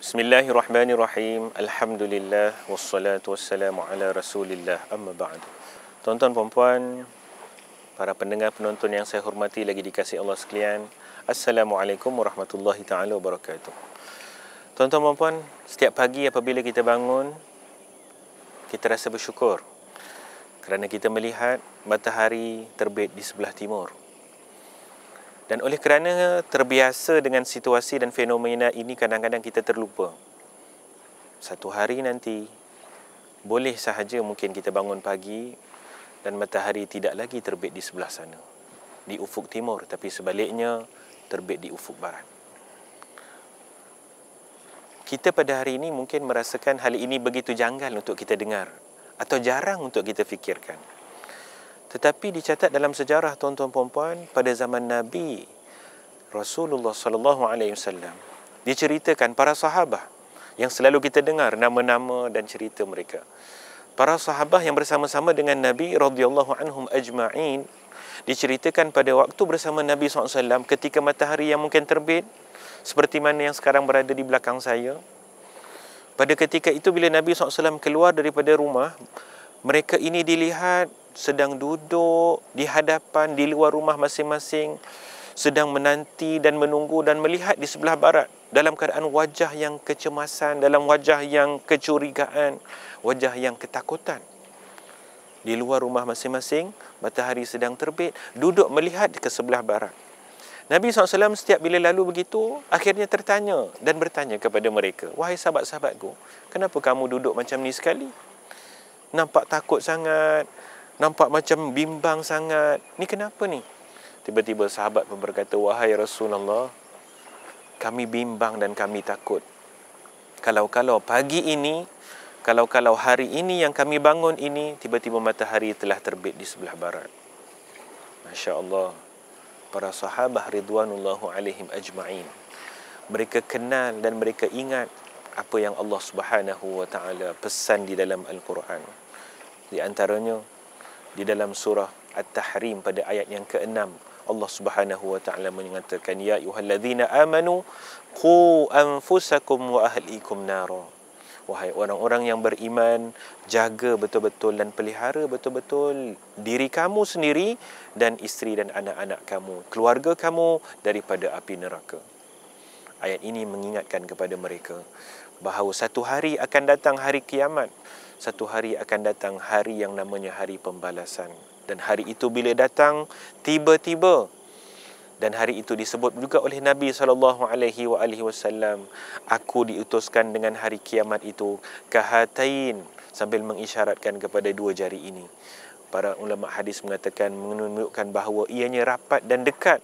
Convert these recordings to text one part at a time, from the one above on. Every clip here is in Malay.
Bismillahirrahmanirrahim. Alhamdulillah wassalatu wassalamu ala Rasulillah. Amma ba'd. Tuan-tuan puan-puan, para pendengar penonton yang saya hormati lagi dikasihi Allah sekalian, Assalamualaikum warahmatullahi taala wabarakatuh. Tuan-tuan puan-puan, setiap pagi apabila kita bangun, kita rasa bersyukur kerana kita melihat matahari terbit di sebelah timur. Dan oleh kerana terbiasa dengan situasi dan fenomena ini, kadang-kadang kita terlupa. Satu hari nanti, boleh sahaja mungkin kita bangun pagi dan matahari tidak lagi terbit di sebelah sana, di ufuk timur, tapi sebaliknya terbit di ufuk barat. Kita pada hari ini mungkin merasakan hal ini begitu janggal untuk kita dengar atau jarang untuk kita fikirkan. Tetapi dicatat dalam sejarah tuan-tuan puan-puan, pada zaman Nabi Rasulullah sallallahu alaihi wasallam, diceritakan para sahabat yang selalu kita dengar nama-nama dan cerita mereka. Para sahabat yang bersama-sama dengan Nabi radhiyallahu anhum ajma'in, diceritakan pada waktu bersama Nabi SAW ketika matahari yang mungkin terbit seperti mana yang sekarang berada di belakang saya. Pada ketika itu bila Nabi SAW keluar daripada rumah, mereka ini dilihat sedang duduk di hadapan, di luar rumah masing-masing, sedang menanti dan menunggu dan melihat di sebelah barat dalam keadaan wajah yang kecemasan, dalam wajah yang kecurigaan, wajah yang ketakutan. Di luar rumah masing-masing, matahari sedang terbit, duduk melihat ke sebelah barat. Nabi SAW setiap bila lalu begitu, akhirnya tertanya dan bertanya kepada mereka, "Wahai sahabat-sahabatku, kenapa kamu duduk macam ni sekali? Nampak takut sangat, nampak macam bimbang sangat. Ni kenapa ni?" Tiba-tiba sahabat pun berkata, "Wahai Rasulullah, kami bimbang dan kami takut. Kalau pagi ini, kalau hari ini yang kami bangun ini, tiba-tiba matahari telah terbit di sebelah barat." Masya Allah, para sahabat ridwanullahu alaihim ajma'in, mereka kenal dan mereka ingat apa yang Allah Subhanahu wa taala pesan di dalam Al-Quran. Di antaranya di dalam surah At-Tahrim pada ayat yang ke-6, Allah Subhanahu wa taala mengatakan, "Ya ayyuhallazina amanu qu anfusakum wa ahlikum nara." Wahai orang-orang yang beriman, jaga betul-betul dan pelihara betul-betul diri kamu sendiri dan isteri dan anak-anak kamu, keluarga kamu daripada api neraka. Ayat ini mengingatkan kepada mereka bahawa satu hari akan datang hari kiamat. Satu hari akan datang hari yang namanya hari pembalasan. Dan hari itu bila datang, tiba-tiba, dan hari itu disebut juga oleh Nabi SAW, "Aku diutuskan dengan hari kiamat itu kahatain," sambil mengisyaratkan kepada dua jari ini. Para ulama hadis mengatakan, menunjukkan bahawa ianya rapat dan dekat.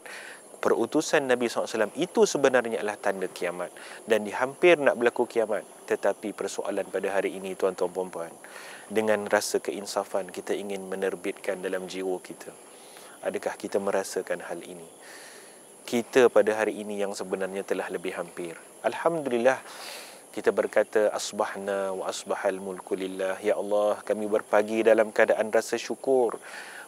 Perutusan Nabi SAW itu sebenarnya adalah tanda kiamat, dan hampir nak berlaku kiamat. Tetapi persoalan pada hari ini tuan-tuan puan-puan, dengan rasa keinsafan kita ingin menerbitkan dalam jiwa kita, adakah kita merasakan hal ini? Kita pada hari ini yang sebenarnya telah lebih hampir. Alhamdulillah, kita berkata asbahna wa asbahal mulku lillah. Ya Allah, kami berpagi dalam keadaan rasa syukur,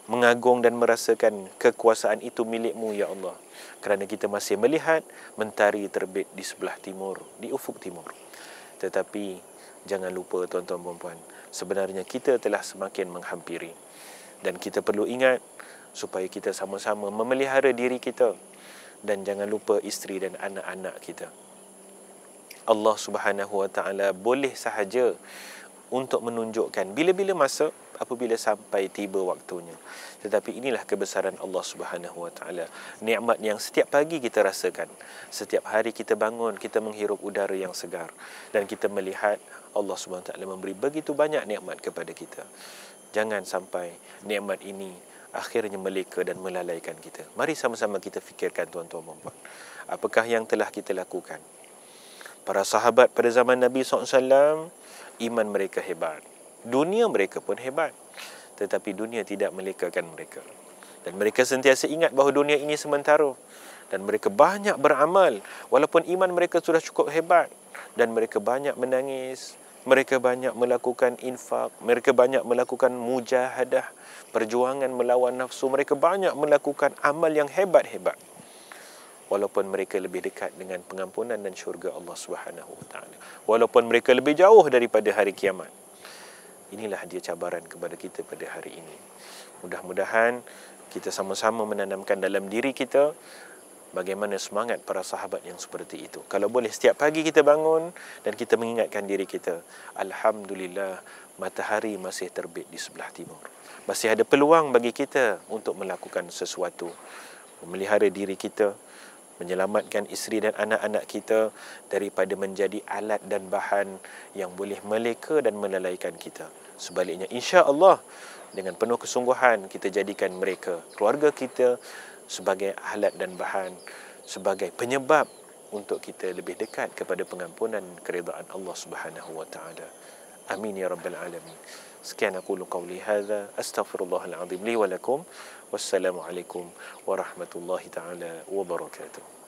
mengagung dan merasakan kekuasaan itu milik-Mu ya Allah. Kerana kita masih melihat mentari terbit di sebelah timur, di ufuk timur. Tetapi jangan lupa tuan-tuan puan-puan, sebenarnya kita telah semakin menghampiri. Dan kita perlu ingat supaya kita sama-sama memelihara diri kita, dan jangan lupa isteri dan anak-anak kita. Allah Subhanahu wa taala boleh sahaja untuk menunjukkan bila-bila masa apabila sampai tiba waktunya. Tetapi inilah kebesaran Allah Subhanahu wa taala. Nikmat yang setiap pagi kita rasakan. Setiap hari kita bangun, kita menghirup udara yang segar, dan kita melihat Allah Subhanahu wa taala memberi begitu banyak nikmat kepada kita. Jangan sampai nikmat ini akhirnya meleka dan melalaikan kita. Mari sama-sama kita fikirkan tuan-tuan dan puan-puan, apakah yang telah kita lakukan. Para sahabat pada zaman Nabi SAW, iman mereka hebat, dunia mereka pun hebat, tetapi dunia tidak melekakan mereka. Dan mereka sentiasa ingat bahawa dunia ini sementara, dan mereka banyak beramal walaupun iman mereka sudah cukup hebat, dan mereka banyak menangis, mereka banyak melakukan infak, mereka banyak melakukan mujahadah, perjuangan melawan nafsu, mereka banyak melakukan amal yang hebat-hebat. walaupun mereka lebih dekat dengan pengampunan dan syurga Allah Subhanahu wa taala, walaupun mereka lebih jauh daripada hari kiamat. Inilah dia cabaran kepada kita pada hari ini. Mudah-mudahan kita sama-sama menanamkan dalam diri kita bagaimana semangat para sahabat yang seperti itu. Kalau boleh setiap pagi kita bangun dan kita mengingatkan diri kita, alhamdulillah matahari masih terbit di sebelah timur. Masih ada peluang bagi kita untuk melakukan sesuatu, memelihara diri kita, menyelamatkan isteri dan anak-anak kita daripada menjadi alat dan bahan yang boleh meleka dan melalaikan kita. Sebaliknya, insya-Allah dengan penuh kesungguhan kita jadikan mereka, keluarga kita, sebagai alat dan bahan, sebagai penyebab untuk kita lebih dekat kepada pengampunan keridaan Allah Subhanahu wa taala. Amin ya rabbal alamin. Sekian aqulu qawli hadza, astaghfirullahal azim li wa lakum. Wassalamu alaikum warahmatullahi taala wabarakatuh.